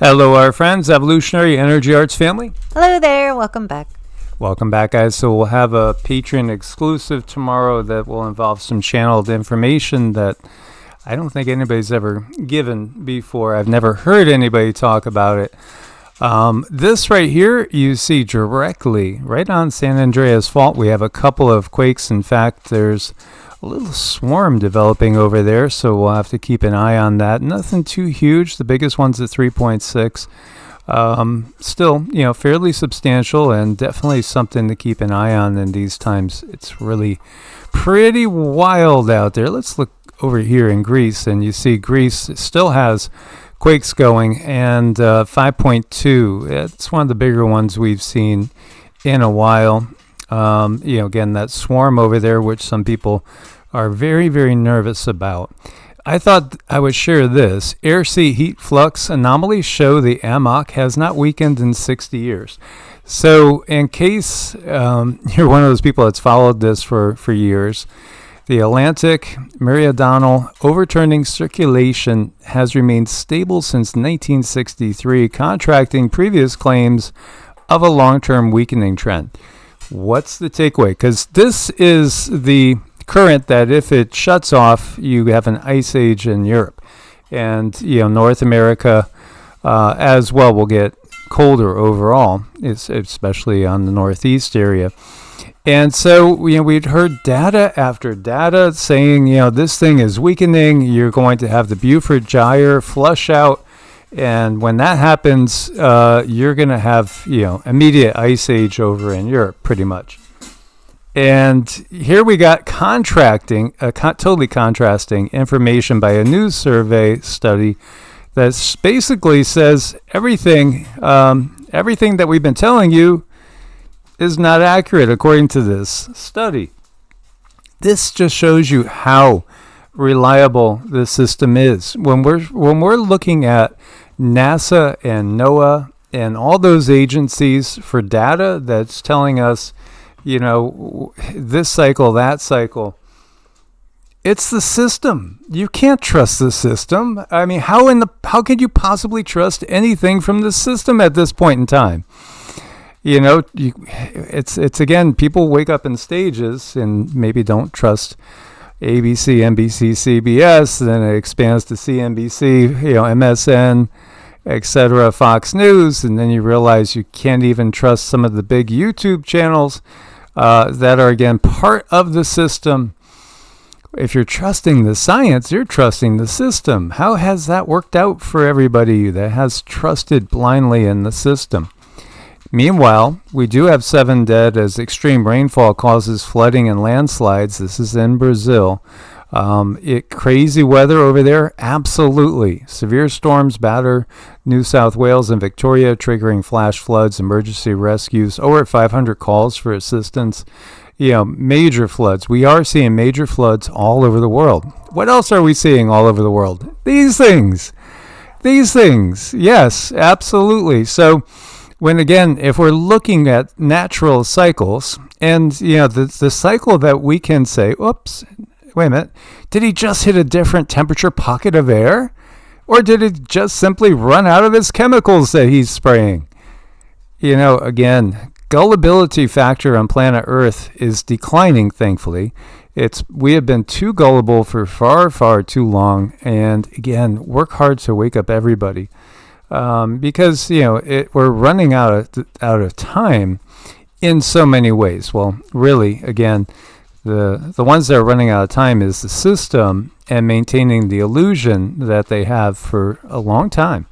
Hello, our friends, Evolutionary Energy Arts family. Hello there, welcome back. Welcome back, guys. So we'll have a Patreon exclusive tomorrow that will involve some channeled information that I don't think anybody's ever given before. I've never heard anybody talk about it. This right here, you see directly right on San Andreas Fault. We have a couple of quakes. In fact, there's a little swarm developing over there, so we'll have to keep an eye on that. Nothing too huge. The biggest one's at 3.6. Still, fairly substantial and definitely something to keep an eye on in these times. It's really pretty wild out there. Let's look over here in Greece, and you see Greece still has quakes going, and 5.2. It's one of the bigger ones we've seen in a while. Again, that swarm over there, which some people are very, very nervous about. I thought I would share this. Air-sea heat flux anomalies show the AMOC has not weakened in 60 years. So in case you're one of those people that's followed this for years, the Atlantic meridional overturning circulation has remained stable since 1963, contracting previous claims of a long-term weakening trend. What's the takeaway? Because this is the current that if it shuts off, you have an ice age in Europe. And, North America as well will get colder overall, especially on the Northeast area. And so, we'd heard data after data saying, this thing is weakening. You're going to have the Beaufort Gyre flush out. And when that happens, you're going to have, immediate ice age over in Europe, pretty much. And here we got totally contrasting information by a news survey study that basically says everything that we've been telling you is not accurate according to this study. This just shows you how reliable the system is. When we're looking at NASA and NOAA and all those agencies for data that's telling us, this cycle, that cycle, it's the system. You can't trust the system. I mean, how could you possibly trust anything from the system at this point in time? It's again, people wake up in stages and maybe don't trust ABC, NBC, CBS, then it expands to CNBC, MSN, etc., Fox News, and then you realize you can't even trust some of the big YouTube channels that are, again, part of the system. If you're trusting the science, you're trusting the system. How has that worked out for everybody that has trusted blindly in the system? Meanwhile, we do have 7 dead as extreme rainfall causes flooding and landslides. This is in Brazil. Crazy weather over there? Absolutely. Severe storms batter New South Wales and Victoria, triggering flash floods, emergency rescues, over 500 calls for assistance. Major floods. We are seeing major floods all over the world. What else are we seeing all over the world? These things. Yes, absolutely. So, if we're looking at natural cycles, and, the cycle that we can say, oops, wait a minute, did he just hit a different temperature pocket of air? Or did it just simply run out of his chemicals that he's spraying? Again, gullibility factor on planet Earth is declining, thankfully. We have been too gullible for far, far too long. And again, work hard to wake up everybody. Because, we're running out of time in so many ways. Well, really, again, the ones that are running out of time is the system and maintaining the illusion that they have for a long time.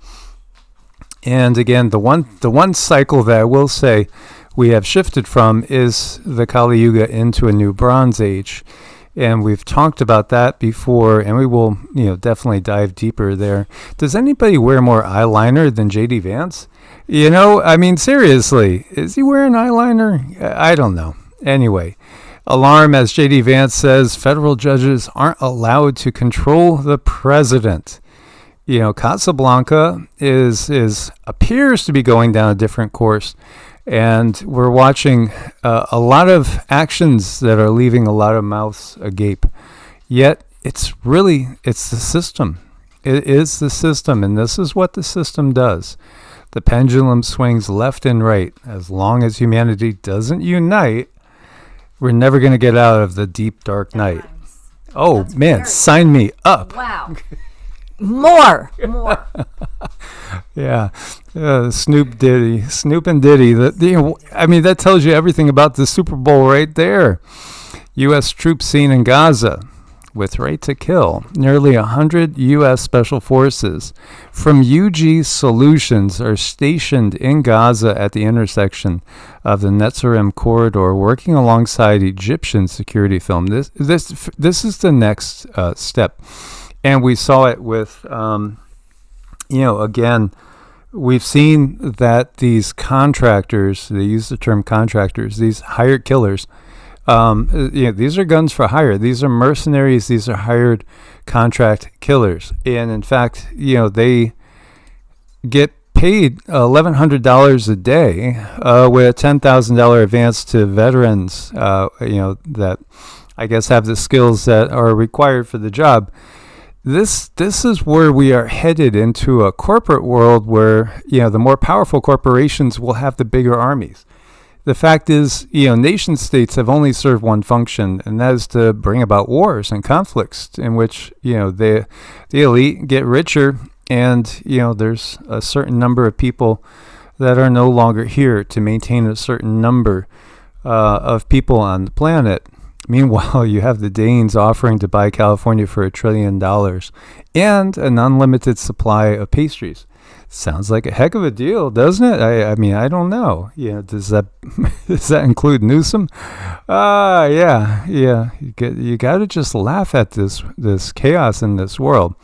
And again, the one cycle that I will say we have shifted from is the Kali Yuga into a new Bronze Age. And we've talked about that before, and we will, definitely dive deeper there. Does anybody wear more eyeliner than J.D. Vance? Seriously, is he wearing eyeliner? I don't know. Anyway, alarm, as J.D. Vance says, federal judges aren't allowed to control the president. Casablanca appears to be going down a different course. And we're watching a lot of actions that are leaving a lot of mouths agape. Yet, it's the system. It is the system, and this is what the system does. The pendulum swings left and right. As long as humanity doesn't unite, we're never going to get out of the deep, dark night. Oh, that's man, sign me up. Wow. More. Yeah. Snoop and Diddy. That tells you everything about the Super Bowl right there. U.S. troops seen in Gaza with right to kill. Nearly 100 U.S. Special Forces from UG Solutions are stationed in Gaza at the intersection of the Netzarim corridor, working alongside Egyptian security film. This is the next step. And we saw it with, again, we've seen that these contractors, they use the term contractors, these hired killers, these are guns for hire. These are mercenaries. These are hired contract killers. And in fact, they get paid $1,100 a day with a $10,000 advance to veterans, that I guess have the skills that are required for the job. This is where we are headed, into a corporate world where, the more powerful corporations will have the bigger armies. The fact is, nation states have only served one function, and that is to bring about wars and conflicts in which, the elite get richer, and, there's a certain number of people that are no longer here to maintain a certain number of people on the planet. Meanwhile, you have the Danes offering to buy California for $1 trillion and an unlimited supply of pastries. Sounds like a heck of a deal, doesn't it? I don't know. Does that include Newsom? Yeah. You got to just laugh at this chaos in this world.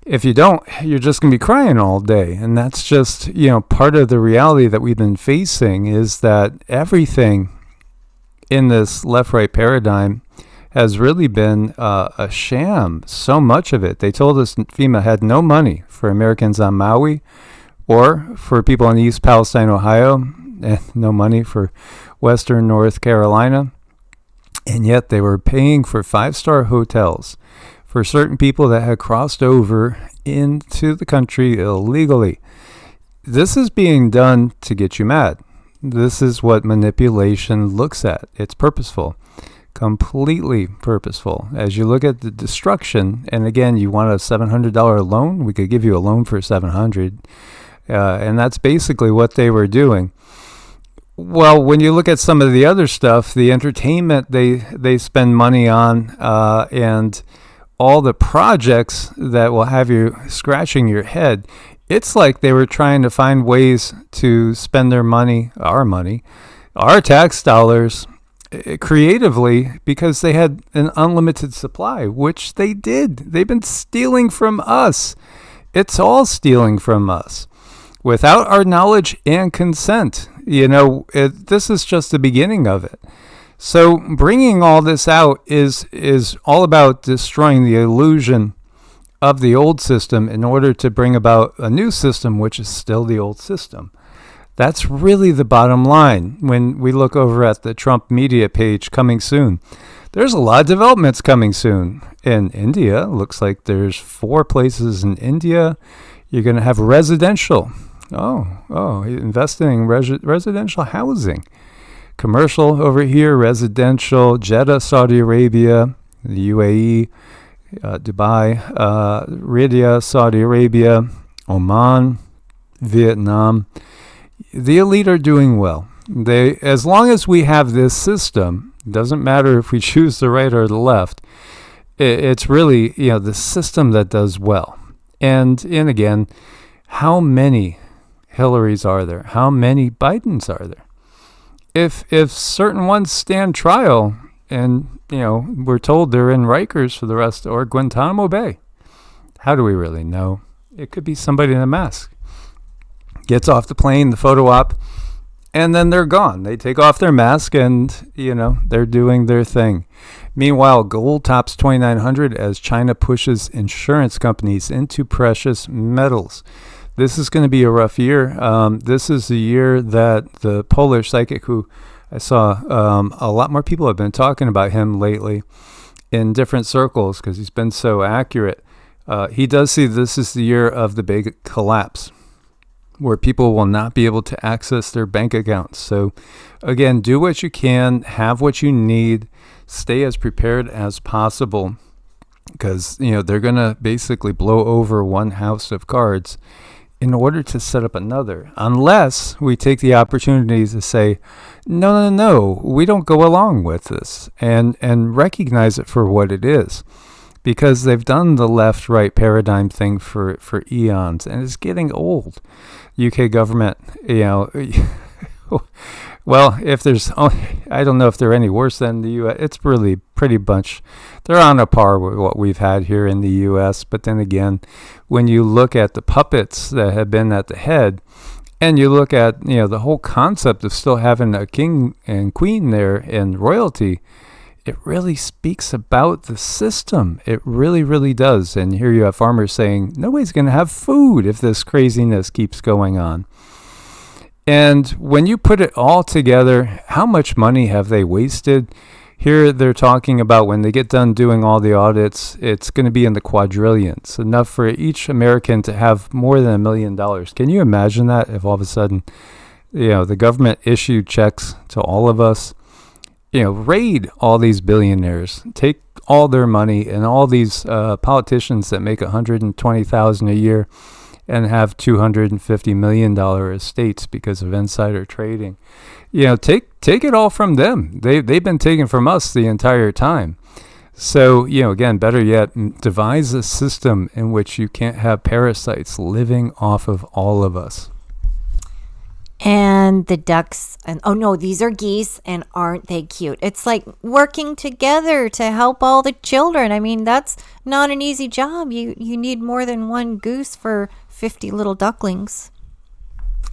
If you don't, you're just going to be crying all day. And that's just, part of the reality that we've been facing, is that everything in this left-right paradigm has really been a sham. So much of it. They told us FEMA had no money for Americans on Maui or for people in East Palestine, Ohio, and no money for Western North Carolina. And yet they were paying for 5-star hotels for certain people that had crossed over into the country illegally. This is being done to get you mad. This is what manipulation looks at. It's purposeful. Completely purposeful. As you look at the destruction, and again, you want a $700 loan, we could give you a loan for $700, and that's basically what they were doing. Well, when you look at some of the other stuff, the entertainment they spend money on, and all the projects that will have you scratching your head, it's like they were trying to find ways to spend their money, our tax dollars, creatively, because they had an unlimited supply, which they did. They've been stealing from us. It's all stealing from us without our knowledge and consent. This is just the beginning of it. So bringing all this out is all about destroying the illusion of the old system in order to bring about a new system, which is still the old system. That's really the bottom line when we look over at the Trump media page coming soon. There's a lot of developments coming soon. In India, looks like there's 4 places in India. You're going to have residential. Investing in residential housing. Commercial over here, residential, Jeddah, Saudi Arabia, the UAE, Dubai, Riyadh, Saudi Arabia, Oman, Vietnam. The elite are doing well. As long as we have this system, doesn't matter if we choose the right or the left, it's really, the system that does well. And again, how many Hillarys are there? How many Bidens are there? If certain ones stand trial and, we're told they're in Rikers for the rest, or Guantanamo Bay, how do we really know? It could be somebody in a mask. Gets off the plane, the photo op, and then they're gone. They take off their mask and, they're doing their thing. Meanwhile, gold tops 2,900 as China pushes insurance companies into precious metals. This is going to be a rough year. This is the year that the Polish psychic, who I saw a lot more people have been talking about him lately in different circles because he's been so accurate. He does see this is the year of the big collapse, where people will not be able to access their bank accounts. So again, do what you can, have what you need, stay as prepared as possible, because they're going to basically blow over one house of cards in order to set up another, unless we take the opportunity to say, no, we don't go along with this, and recognize it for what it is. Because they've done the left-right paradigm thing for eons, and it's getting old. UK government, well, if there's, I don't know if they're any worse than the US. It's really pretty much, they're on a par with what we've had here in the US. But then again, when you look at the puppets that have been at the head, and you look at, the whole concept of still having a king and queen there and royalty, it really speaks about the system. It really, really does. And here you have farmers saying, nobody's going to have food if this craziness keeps going on. And when you put it all together, how much money have they wasted? Here they're talking about when they get done doing all the audits, it's going to be in the quadrillions, enough for each American to have more than $1 million. Can you imagine that if all of a sudden, the government issued checks to all of us? Raid all these billionaires, take all their money, and all these politicians that make $120,000 a year and have $250 million estates because of insider trading. Take it all from them. They've been taken from us the entire time. So, again, better yet, devise a system in which you can't have parasites living off of all of us. And the ducks, and oh no, these are geese, and aren't they cute? It's like working together to help all the children. I mean, that's not an easy job. You need more than one goose for 50 little ducklings.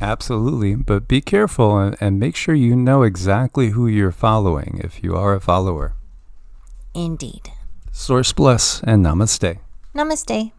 Absolutely, but be careful and make sure you know exactly who you're following if you are a follower. Indeed. Source bless and namaste. Namaste.